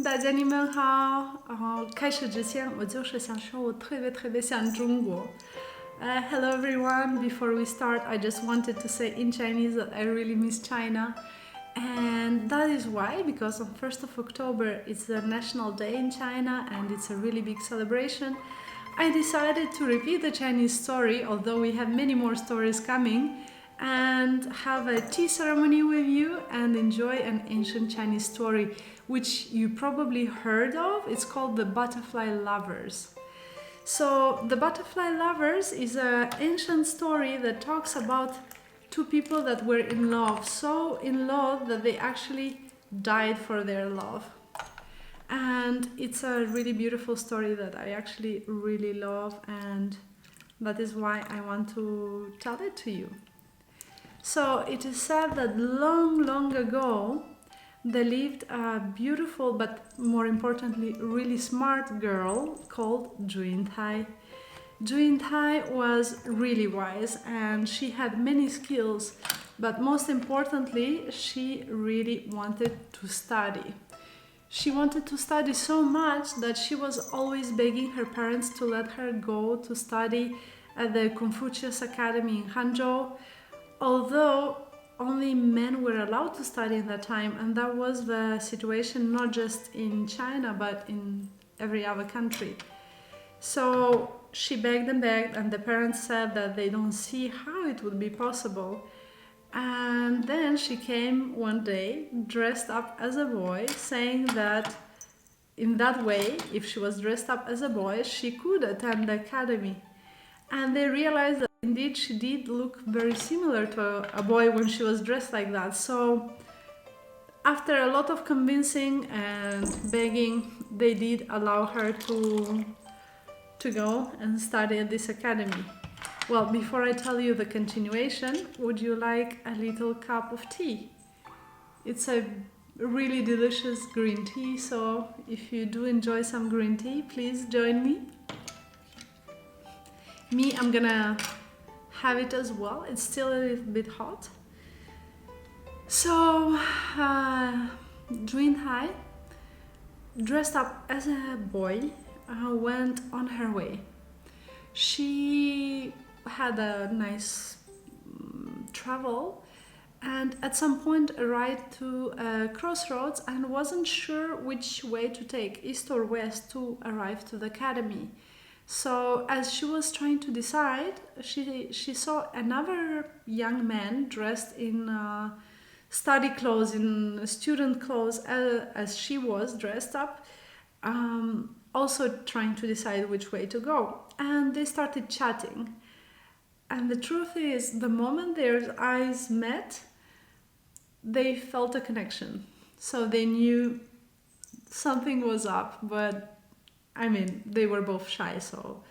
大家你们好。开始之前，我就是想说，我特别想中国。Hello everyone. Before we start, I just wanted to say in Chinese that I really miss China. And that is why, because on 1st of October it's a national day in China and it's a really big celebration, I decided to repeat the Chinese story, although we have many more stories coming, and have a tea ceremony with you and enjoy an ancient Chinese story, which you probably heard of. It's called the Butterfly Lovers. So, the Butterfly Lovers is an ancient story that talks about two people that were in love, so in love that they actually died for their love. And it's a really beautiful story that I actually really love, and that is why I want to tell it to you. So it is said that long ago there lived a beautiful but more importantly really smart girl called Juintai. Juintai was really wise and she had many skills, but most importantly she really wanted to study. She wanted to study so much that she was always begging her parents to let her go to study at the Confucius Academy in Hangzhou, although only men were allowed to study in that time, and that was the situation not just in China but in every other country. So she begged and the parents said that they don't see how it would be possible. And then she came one day dressed up as a boy, saying that in that way, if she was dressed up as a boy, she could attend the academy. And they realized that indeed she did look very similar to a boy when she was dressed like that. So after a lot of convincing and begging, they did allow her to go and study at this academy. Well, before I tell you the continuation, would you like a little cup of tea? It's a really delicious green tea, so if you do enjoy some green tea, please join me. I'm gonna have it as well. It's still a little bit hot. So, Juinhai, dressed up as a boy, went on her way. She had a nice travel and at some point arrived to a crossroads and wasn't sure which way to take, east or west, to arrive to the academy. So as she was trying to decide, she saw another young man dressed in study clothes, in student clothes, as she was dressed up, also trying to decide which way to go. And they started chatting. And the truth is, the moment their eyes met, they felt a connection. So they knew something was up, but they were both shy, so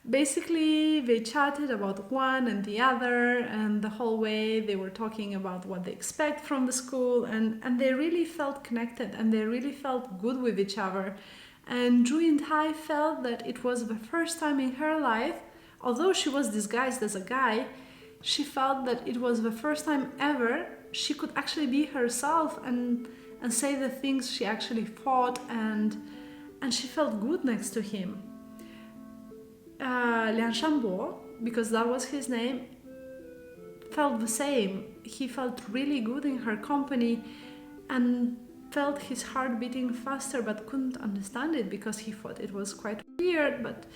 basically they chatted about one and the other, and the whole way they were talking about what they expect from the school, and they really felt connected and they really felt good with each other. And Zhu Yintai felt that it was the first time in her life, although she was disguised as a guy, she felt that it was the first time ever she could actually be herself and say the things she actually thought, and she felt good next to him. Lian Shanbo, because that was his name, felt the same. He felt really good in her company and felt his heart beating faster, but couldn't understand it because he thought it was quite weird. But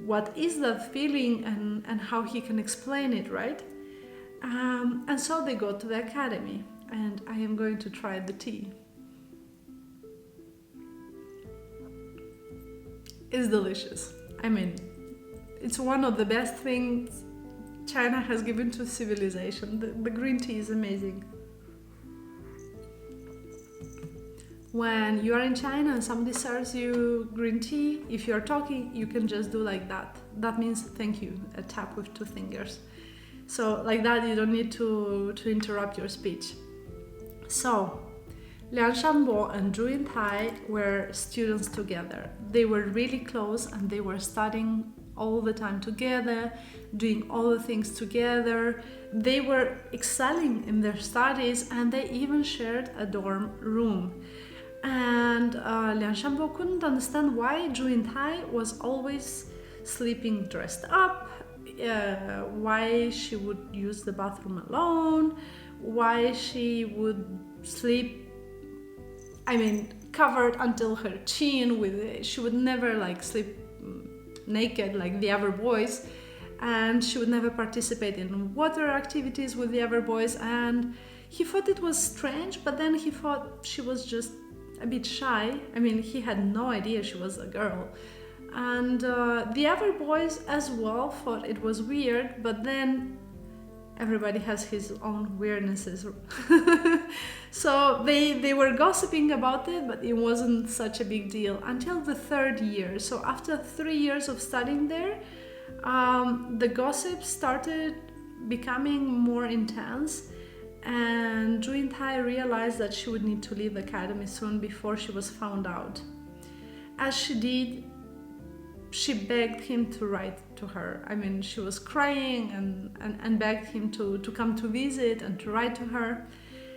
what is that feeling, and how he can explain it, right? And so they go to the academy, and I am going to try the tea. It's delicious. It's one of the best things China has given to civilization. The green tea is amazing. When you are in China and somebody serves you green tea, if you're talking, you can just do like that. That means thank you, a tap with 2 fingers. So like that, you don't need to interrupt your speech. So, Liang Shanbo and Zhu Yintai were students together. They were really close and they were studying all the time together, doing all the things together. They were excelling in their studies and they even shared a dorm room. And And Liang Shanbo couldn't understand why Zhu Yintai was always sleeping dressed up, why she would use the bathroom alone, why she would sleep, covered until her chin. She would never sleep naked like the other boys, and she would never participate in water activities with the other boys. And he thought it was strange, but then he thought she was just a bit shy. He had no idea she was a girl. And the other boys as well thought it was weird, but then everybody has his own weirdnesses. So they were gossiping about it, but it wasn't such a big deal until the third year. So after 3 years of studying there, the gossip started becoming more intense, and Zhu Yintai realized that she would need to leave the academy soon before she was found out. As she did, she begged him to write to her. She was crying and begged him to come to visit and to write to her.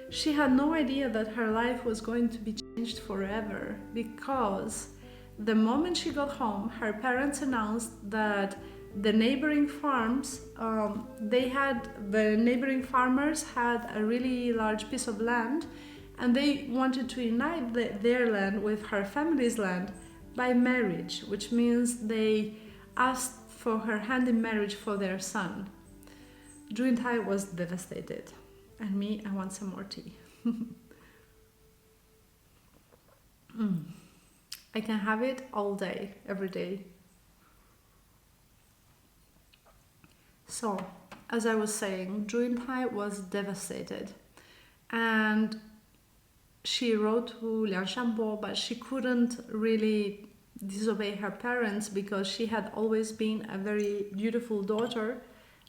She had no idea that her life was going to be changed forever, because the moment she got home, her parents announced that the neighboring farms, the neighboring farmers had a really large piece of land, and they wanted to unite their land with her family's land by marriage, which means they asked for her hand in marriage for their son. Zhu Yintai was devastated. And me, I want some more tea. I can have it all day, every day. So, as I was saying, Zhu Yintai was devastated. And she wrote to Liang Shanbo, but she couldn't really disobey her parents, because she had always been a very dutiful daughter,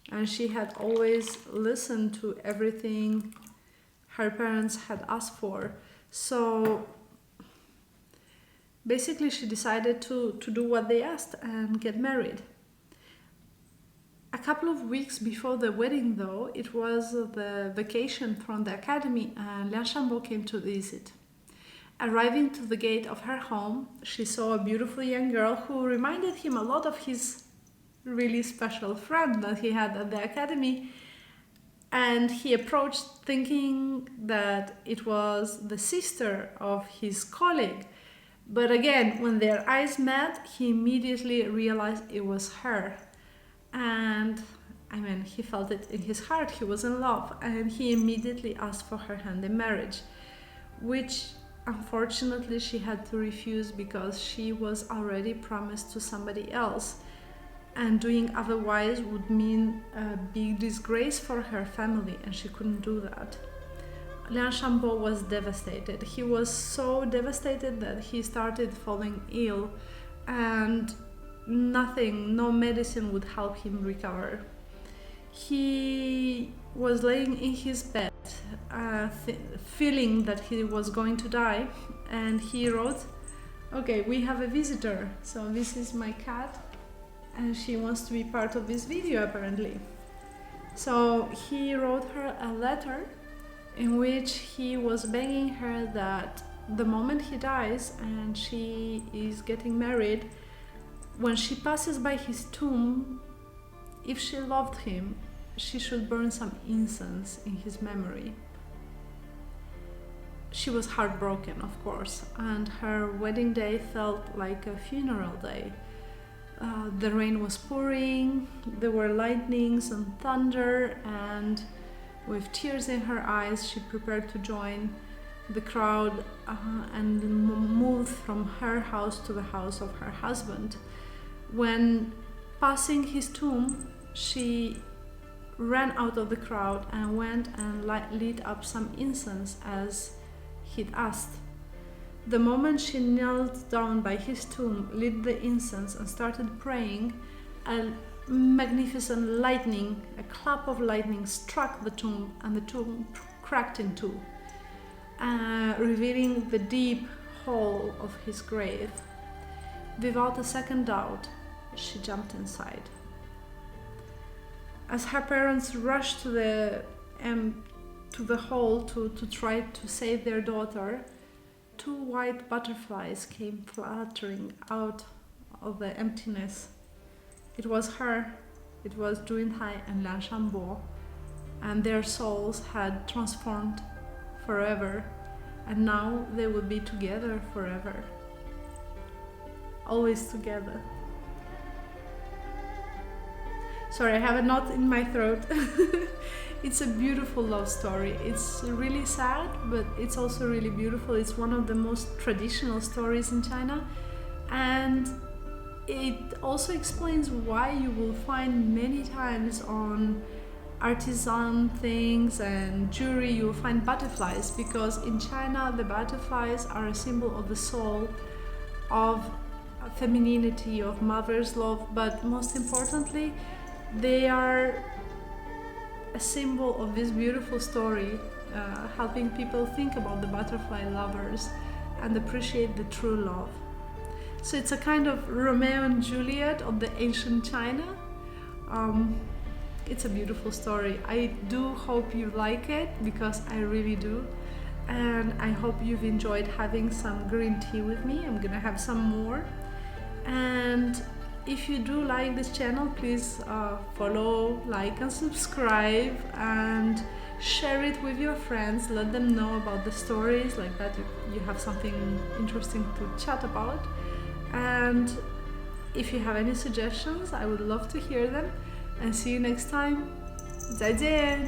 and she had always listened to everything her parents had asked for. So basically she decided to do what they asked and get married. A couple of weeks before the wedding, though, it was the vacation from the academy, and Liang Shanbo came to visit. Arriving to the gate of her home, she saw a beautiful young girl who reminded him a lot of his really special friend that he had at the academy. And he approached thinking that it was the sister of his colleague. But again, when their eyes met, he immediately realized it was her. And he felt it in his heart. He was in love, and he immediately asked for her hand in marriage, which unfortunately she had to refuse, because she was already promised to somebody else, and doing otherwise would mean a big disgrace for her family, and she couldn't do that. Liang Shanbo was devastated. He was so devastated that he started falling ill, and no medicine would help him recover. He was laying in his bed, feeling that he was going to die, and he wrote, "Okay, we have a visitor. So this is my cat, and she wants to be part of this video apparently." So he wrote her a letter in which he was begging her that the moment he dies and she is getting married, when she passes by his tomb, if she loved him, she should burn some incense in his memory. She was heartbroken, of course, and her wedding day felt like a funeral day. The rain was pouring, there were lightnings and thunder, and with tears in her eyes, she prepared to join the crowd and moved from her house to the house of her husband. When passing his tomb, she ran out of the crowd and went and lit up some incense as he'd asked. The moment she knelt down by his tomb, lit the incense and started praying, a magnificent lightning, a clap of lightning struck the tomb, and the tomb cracked in two, revealing the deep hole of his grave. Without a second doubt, she jumped inside. As her parents rushed to the hole to try to save their daughter, two white butterflies came fluttering out of the emptiness. It was her, it was Junhai and Lan Shanbo, and their souls had transformed forever, and now they will be together forever. Always together. Sorry, I have a knot in my throat. It's a beautiful love story. It's really sad, but it's also really beautiful. It's one of the most traditional stories in China, and it also explains why you will find many times on artisan things and jewelry you will find butterflies, because in China the butterflies are a symbol of the soul, of femininity, of mother's love, but most importantly they are a symbol of this beautiful story, helping people think about the butterfly lovers and appreciate the true love. So it's a kind of Romeo and Juliet of the ancient China. It's a beautiful story. I do hope you like it, because I really do. And I hope you've enjoyed having some green tea with me. I'm gonna have some more. And if you do like this channel, please follow, like and subscribe, and share it with your friends. Let them know about the stories, like that you have something interesting to chat about. And if you have any suggestions, I would love to hear them. And see you next time. 再见